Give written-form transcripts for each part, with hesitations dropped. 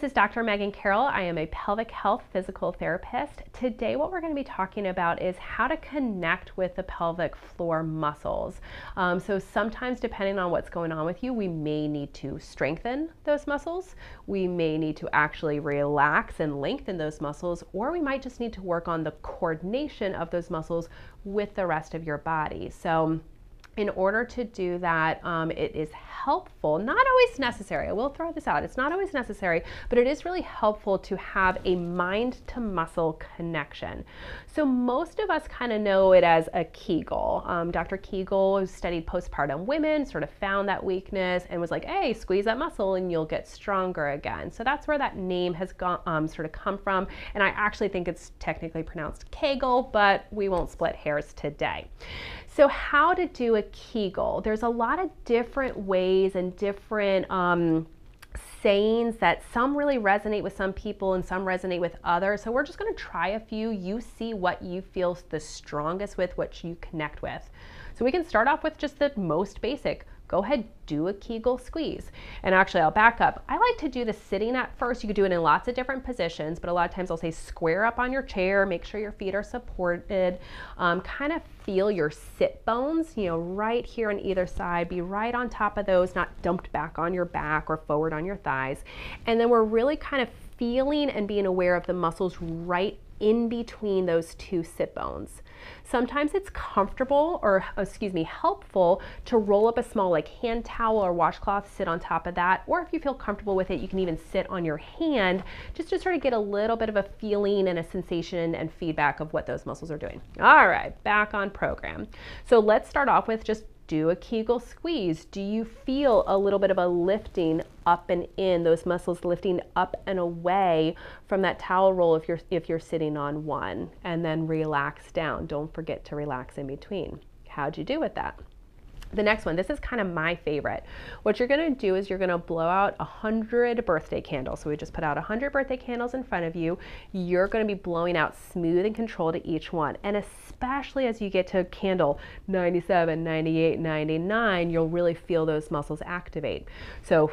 is Dr. Meghan Karol. I am a pelvic health physical therapist. Today what we're going to be talking about is how to connect with the pelvic floor muscles. So sometimes depending on what's going on with you, we may need to strengthen those muscles. We may need to actually relax and lengthen those muscles, or we might just need to work on the coordination of those muscles with the rest of your body. So in order to do that, it is helpful, not always necessary. I will throw this out. It's not always necessary, but it is really helpful to have a mind to muscle connection. So most of us kind of know it as a Kegel. Dr. Kegel, who studied postpartum women, sort of found that weakness and was like, hey, squeeze that muscle and you'll get stronger again. So that's where that name has gone, sort of come from. And I actually think it's technically pronounced Kegel, but we won't split hairs today. So how to do a Kegel? There's a lot of different ways and different sayings that some really resonate with some people and some resonate with others. So we're just going to try a few. You see what you feel the strongest with, what you connect with. So we can start off with just the most basic. Go ahead, do a Kegel squeeze. And actually, I'll back up. I like to do the sitting at first. You could do it in lots of different positions, but a lot of times I'll say square up on your chair, make sure your feet are supported, kind of feel your sit bones, right here on either side, be right on top of those, not dumped back on your back or forward on your thighs. And then we're really kind of feeling and being aware of the muscles right in between those two sit bones. Sometimes it's comfortable helpful to roll up a small hand towel or washcloth, sit on top of that. Or if you feel comfortable with it, you can even sit on your hand just to sort of get a little bit of a feeling and a sensation and feedback of what those muscles are doing. All right, back on program. So let's start off with just do a Kegel squeeze. Do you feel a little bit of a lifting up and in, those muscles lifting up and away from that towel roll if you're sitting on one, and then relax down. Don't forget to relax in between. How'd you do with that? The next one, this is kind of my favorite. What you're going to do is you're going to blow out 100 birthday candles. So we just put out 100 birthday candles in front of you. You're going to be blowing out smooth and controlled at each one. And especially as you get to candle 97, 98, 99, you'll really feel those muscles activate. So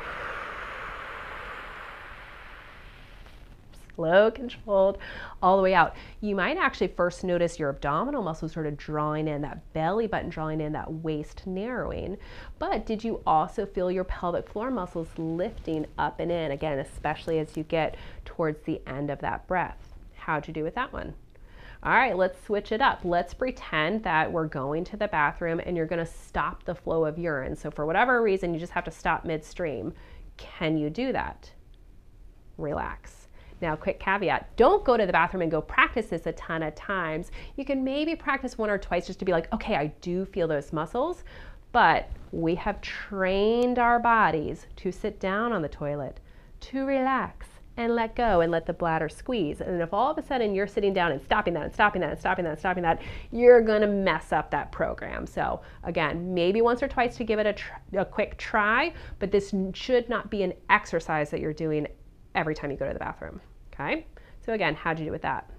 slow, controlled, all the way out. You might actually first notice your abdominal muscles sort of drawing in, that belly button drawing in, that waist narrowing. But did you also feel your pelvic floor muscles lifting up and in? Again, especially as you get towards the end of that breath. How'd you do with that one? All right, let's switch it up. Let's pretend that we're going to the bathroom and you're going to stop the flow of urine. So for whatever reason, you just have to stop midstream. Can you do that? Relax. Now, quick caveat, don't go to the bathroom and go practice this a ton of times. You can maybe practice one or twice just to be like, okay, I do feel those muscles, but we have trained our bodies to sit down on the toilet, to relax and let go and let the bladder squeeze. And if all of a sudden you're sitting down and stopping that and stopping that and stopping that and stopping that, you're gonna mess up that program. So again, maybe once or twice to give it a quick try, but this should not be an exercise that you're doing every time you go to the bathroom. Okay, so again, how'd you do with that?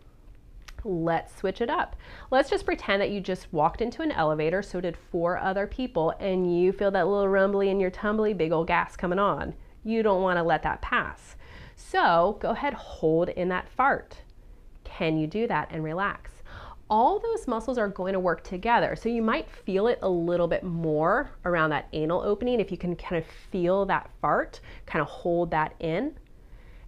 Let's switch it up. Let's just pretend that you just walked into an elevator, so did 4 other people, and you feel that little rumbly in your tumbly, big old gas coming on. You don't want to let that pass. So go ahead, hold in that fart. Can you do that and relax? All those muscles are going to work together. So you might feel it a little bit more around that anal opening if you can kind of feel that fart, kind of hold that in.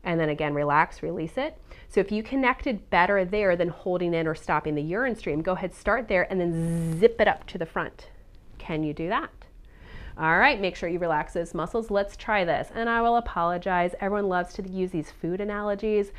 And then again, relax, release it. So if you connected better there than holding in or stopping the urine stream, go ahead, start there and then zip it up to the front. Can you do that? All right, make sure you relax those muscles. Let's try this. And I will apologize. Everyone loves to use these food analogies.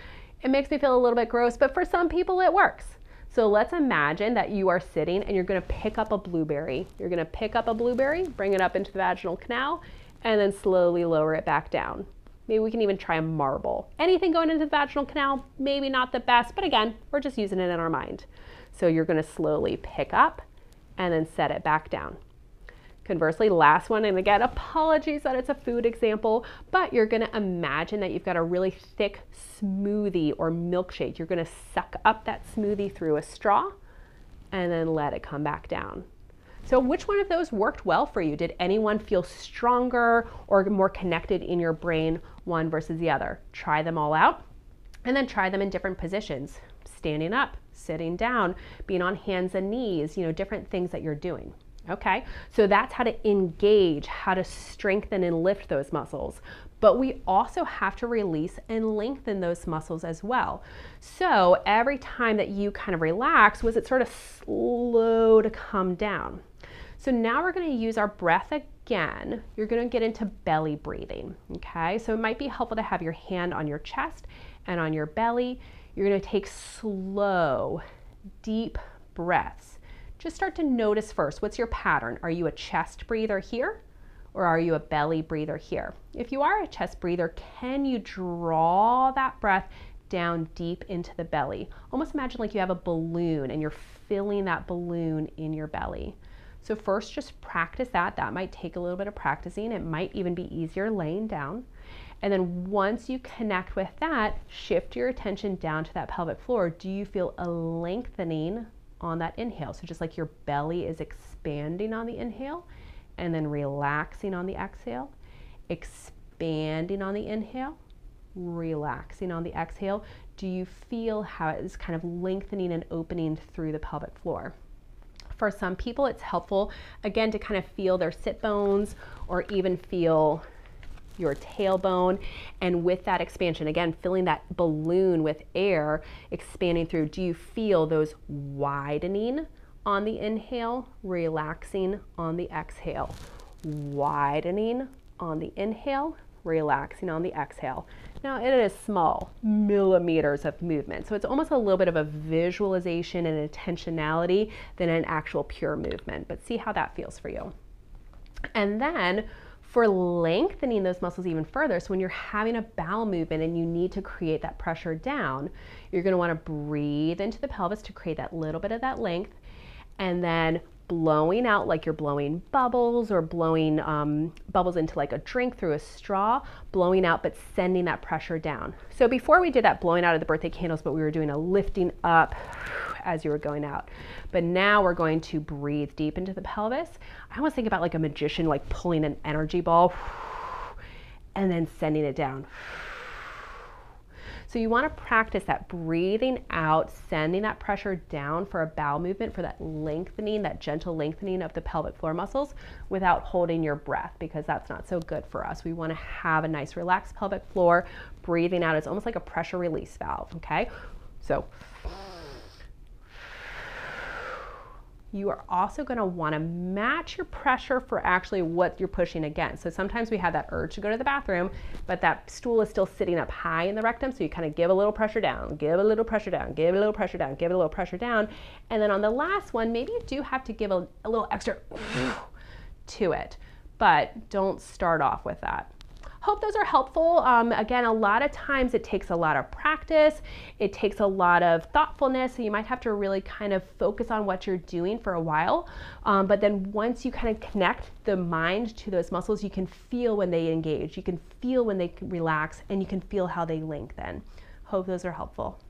It makes me feel a little bit gross, but for some people it works. So let's imagine that you are sitting and you're gonna pick up a blueberry. You're gonna pick up a blueberry, bring it up into the vaginal canal, and then slowly lower it back down. Maybe we can even try a marble. Anything going into the vaginal canal, maybe not the best, but again, we're just using it in our mind. So you're gonna slowly pick up and then set it back down. Conversely, last one, and again, apologies that it's a food example, but you're gonna imagine that you've got a really thick smoothie or milkshake. You're gonna suck up that smoothie through a straw and then let it come back down. So which one of those worked well for you? Did anyone feel stronger or more connected in your brain, one versus the other? Try them all out and then try them in different positions. Standing up, sitting down, being on hands and knees, different things that you're doing. Okay, so that's how to engage, how to strengthen and lift those muscles. But we also have to release and lengthen those muscles as well. So every time that you kind of relax, was it sort of slow to come down? So now we're going to use our breath again. You're going to get into belly breathing. Okay, so it might be helpful to have your hand on your chest and on your belly. You're going to take slow, deep breaths. Just start to notice first, what's your pattern? Are you a chest breather here or are you a belly breather here? If you are a chest breather, can you draw that breath down deep into the belly? Almost imagine like you have a balloon and you're filling that balloon in your belly. So first just practice that. That might take a little bit of practicing. It might even be easier laying down. And then once you connect with that, shift your attention down to that pelvic floor. Do you feel a lengthening on that inhale? So just like your belly is expanding on the inhale and then relaxing on the exhale, expanding on the inhale, relaxing on the exhale. Do you feel how it is kind of lengthening and opening through the pelvic floor? For some people, it's helpful, again, to kind of feel their sit bones or even feel your tailbone, and with that expansion, again, filling that balloon with air, expanding through, do you feel those widening on the inhale, relaxing on the exhale? Widening on the inhale, relaxing on the exhale. Now it is small, millimeters of movement, so it's almost a little bit of a visualization and intentionality than an actual pure movement, but see how that feels for you. And then for lengthening those muscles even further, so when you're having a bowel movement and you need to create that pressure down, you're going to want to breathe into the pelvis to create that little bit of that length, and then blowing out like you're blowing bubbles or blowing bubbles into like a drink through a straw, blowing out but sending that pressure down. So before we did that blowing out of the birthday candles, but we were doing a lifting up as you were going out. But now we're going to breathe deep into the pelvis. I almost think about like a magician like pulling an energy ball and then sending it down. So you want to practice that breathing out, sending that pressure down for a bowel movement, for that lengthening, that gentle lengthening of the pelvic floor muscles without holding your breath, because that's not so good for us. We want to have a nice relaxed pelvic floor. Breathing out is almost like a pressure release valve, okay? So you are also going to want to match your pressure for actually what you're pushing against. So sometimes we have that urge to go to the bathroom, but that stool is still sitting up high in the rectum, so you kind of give a little pressure down, give a little pressure down, give a little pressure down, give a little pressure down. And then on the last one, maybe you do have to give a little extra to it, but don't start off with that. Hope those are helpful. Again, a lot of times it takes a lot of practice. It takes a lot of thoughtfulness. So you might have to really kind of focus on what you're doing for a while. But then once you kind of connect the mind to those muscles, you can feel when they engage. You can feel when they relax, and you can feel how they lengthen. Hope those are helpful.